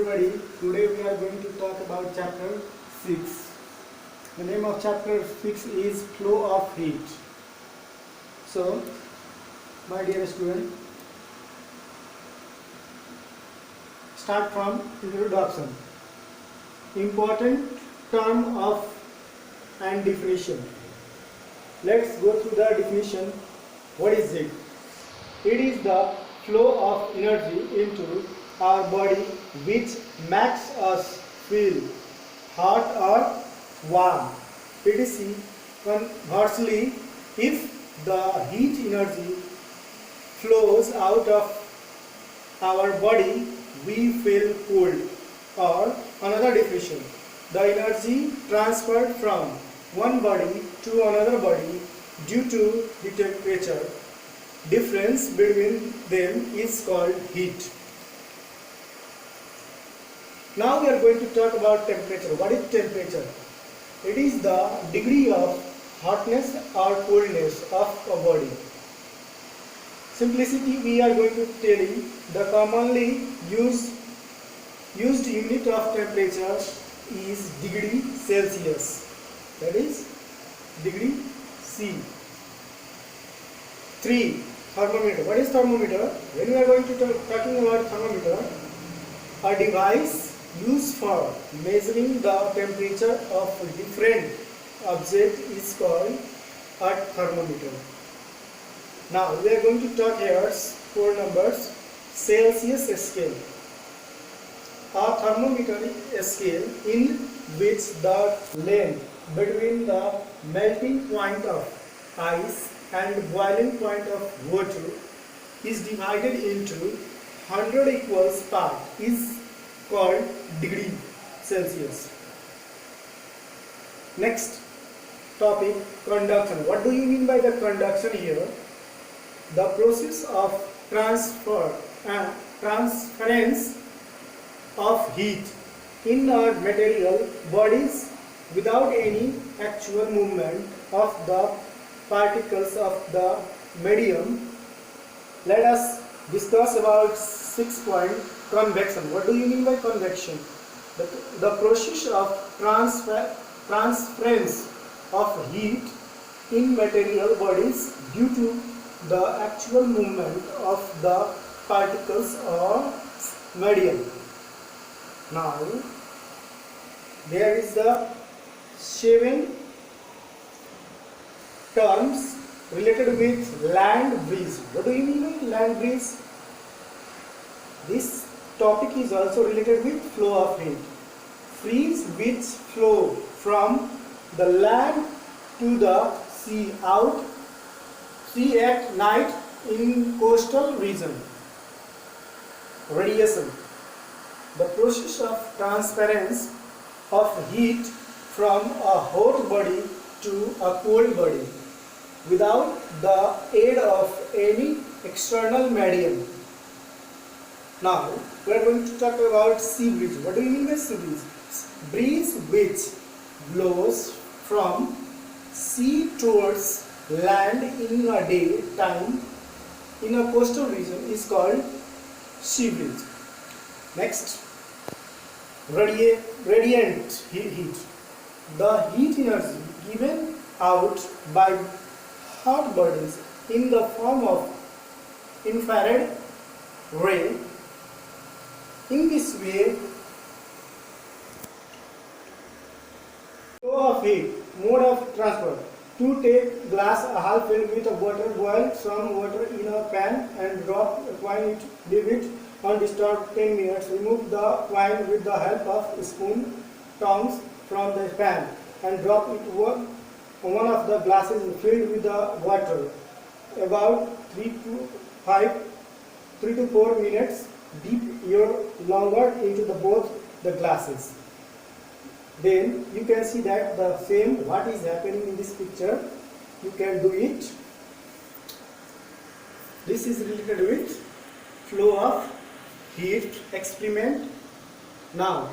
everybody. Today we are going to talk about chapter 6. The name of chapter 6 is Flow of Heat. So, my dear student, start from introduction. Important term of and definition. Let's go through the definition. What is it? It is the flow of energy into our body which makes us feel hot or warm. etc. Conversely, if the heat energy flows out of our body, we feel cold. Or another definition, the energy transferred from one body to another body due to the temperature difference between them is called heat. Now we are going to talk about temperature. What is temperature? It is the degree of hotness or coldness of a body. Simplicity, we are going to tell you the commonly used unit of temperature is degree Celsius. That is degree C. 3. Thermometer. What is thermometer? When we are going to talking about thermometer, a device used for measuring the temperature of different object is called a thermometer. Now we are going to talk here 4 numbers. Celsius scale. A thermometer scale in which the length between the melting point of ice and boiling point of water is divided into 100 equal parts is called degree Celsius. Next topic, conduction. What do you mean by the conduction here? The process of transference of heat in our material bodies without any actual movement of the particles of the medium. Let us discuss about 6 point, convection. What do you mean by convection? The process of transference of heat in material bodies due to the actual movement of the particles or medium. Now, there is the 7 terms related with land breeze. What do you mean by land breeze? This topic is also related with flow of heat. Breeze which flow from the land to the sea at night in coastal region. Radiation. The process of transference of heat from a hot body to a cold body without the aid of any external medium. Now we are going to talk about sea breeze. What do you mean by sea breeze? Breeze which blows from sea towards land in a day time in a coastal region is called sea breeze. Next, radiant heat. The heat energy given out by hot bodies in the form of infrared ray. In this way, flow of heat, mode of transfer. To take glass half filled with water, boil some water in a pan and drop a coin, leave it undisturbed 10 minutes. Remove the coin with the help of spoon tongs from the pan and drop it one of the glasses filled with the water. About 3 to 4 minutes, dip your longer into both the glasses. Then you can see that the same what is happening in this picture. You can do it. This is related with flow of heat experiment. Now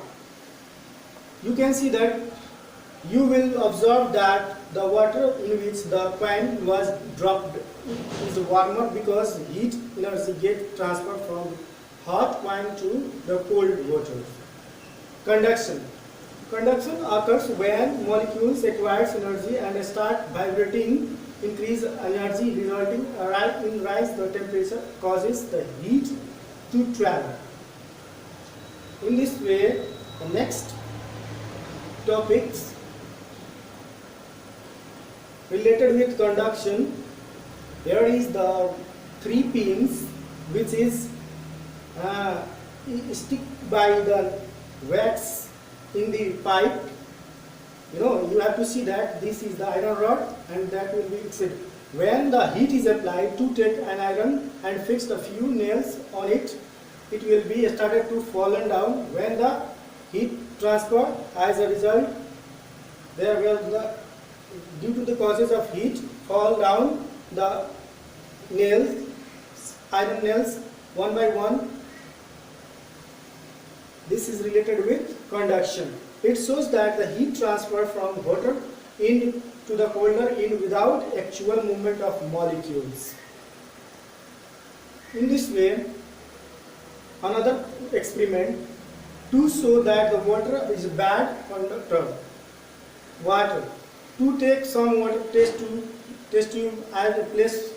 you can see that you will observe that the water in which the coin was dropped is warmer because heat energy get transferred from hot coin to the cold water. Conduction. Conduction occurs when molecules acquire energy and start vibrating. Increase energy resulting in rise the temperature causes the heat to travel. In this way, the next topics related with conduction. Here is the three pins which is stick by the wax in the pipe. You have to see that this is the iron rod and that will be fixed. When the heat is applied to take an iron and fixed a few nails on it, it will be started to fallen down. When the heat transfer, as a result, there will due to the causes of heat fall down the nails, iron nails, one by one. This is related with conduction. It shows that the heat transfer from hotter end to the colder end without actual movement of molecules. In this way, another experiment to show that the water is a bad conductor. Water. To take some water test tube and place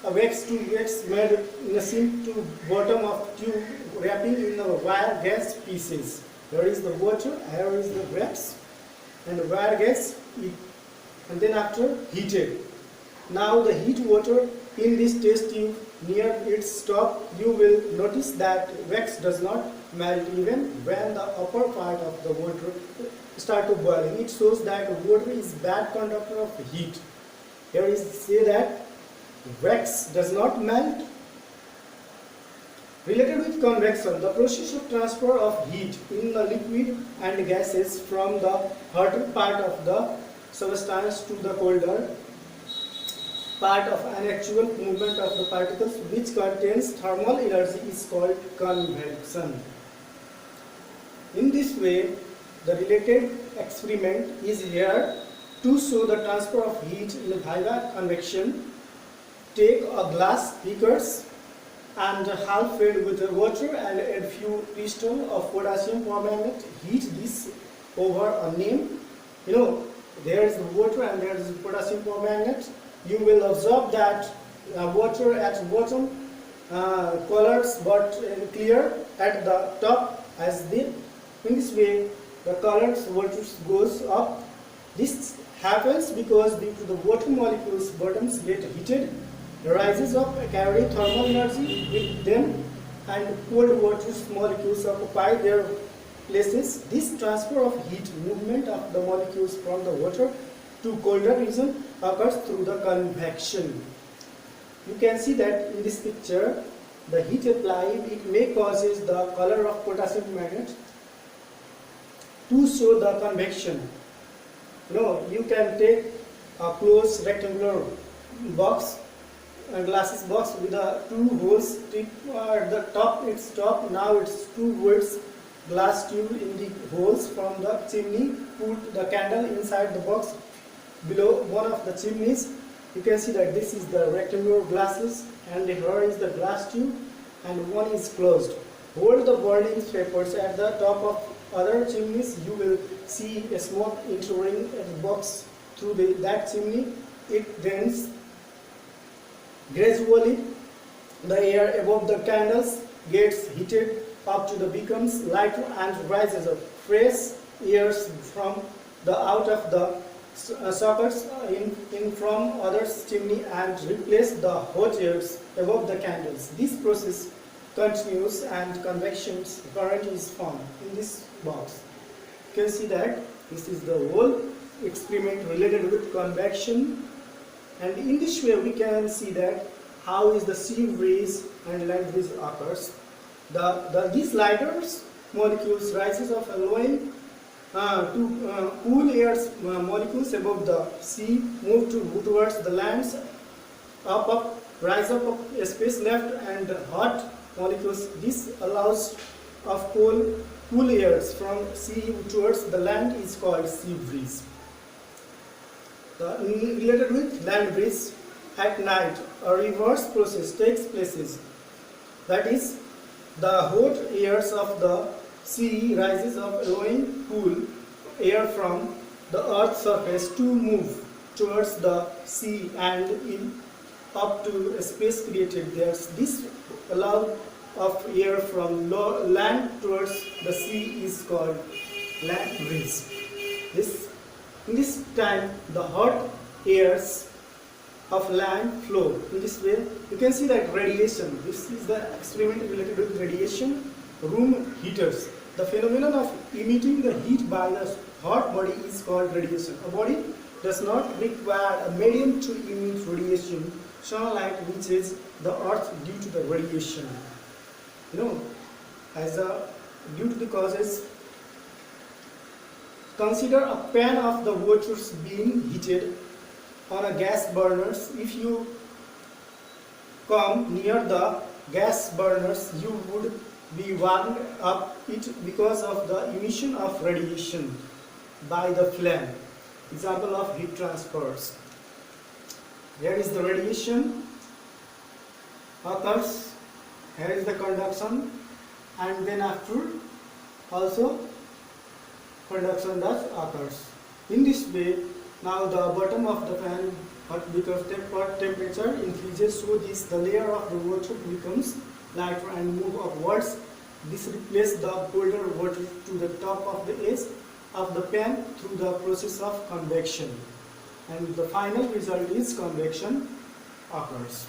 a wax made in a sink to bottom of tube, wrapping in a wire gas pieces. Here is the water, here is the wax, and the wire gas, and then after heated. Now the heat water in this test tube near its top, you will notice that wax does not melt even when the upper part of the water start to boiling. It shows that water is bad conductor of heat. Here is say that wax does not melt. Related with convection, the process of transfer of heat in the liquid and gases from the hotter part of the substance to the colder part of an actual movement of the particles which contains thermal energy is called convection. In this way, the related experiment is here to show the transfer of heat in via convection. Take a glass beakers and half filled with water and add few crystals of potassium permanganate. Heat this over a name. There is the water and there is the potassium permanganate. You will observe that water at bottom colors but clear at the top as the. In this way, the colors water goes up. This happens because due to the water molecules bottoms get heated, rises up, carry thermal energy with them, and cold water molecules occupy their places. This transfer of heat movement of the molecules from the water to colder region occurs through the convection. You can see that in this picture, the heat applied, it may causes the color of potassium permanganate to show the convection. You can take a closed rectangular box, a glasses box with two holes at the top. Its top. Now it's 2 volts glass tube in the holes from the chimney. Put the candle inside the box below one of the chimneys. You can see that this is the rectangular glasses and here is the glass tube and one is closed. Hold the burning papers at the top of other chimneys. You will see a smoke entering the box through that chimney. It drains gradually. The air above the candles gets heated up to the becomes lighter and rises up. Fresh airs from the out of the sockets in from other chimney and replace the hot airs above the candles. This process continues and convection current is formed in this box. You can see that this is the whole experiment related with convection, and in this way we can see that how is the sea breeze and land breeze occurs. These lighter molecules rises of allowing to cool air molecules above the sea move towards the lands, rise up a space left and hot molecules. This allows of cool airs from sea towards the land is called sea breeze. Related with land breeze, at night a reverse process takes place. That is, the hot airs of the sea rises up, allowing cool air from the earth's surface to move towards the sea and in up to a space created there. This allow of air from land towards the sea is called land breeze. In this time, the hot airs of land flow. In this way, you can see that radiation. This is the experiment related with radiation. Room heaters. The phenomenon of emitting the heat by the hot body is called radiation. A body does not require a medium to emit radiation. Sunlight reaches the earth due to the radiation. Due to the causes, consider a pan of the water being heated on a gas burners. If you come near the gas burners, you would be warmed up it because of the emission of radiation by the flame. Example of heat transfers. Here is the radiation occurs. Here is the conduction, and then after also conduction does occurs. In this way, now the bottom of the pan, because temperature increases, so the layer of the water becomes lighter and move upwards. This replaces the colder water to the top of the edge of the pan through the process of convection, and the final result is convection occurs.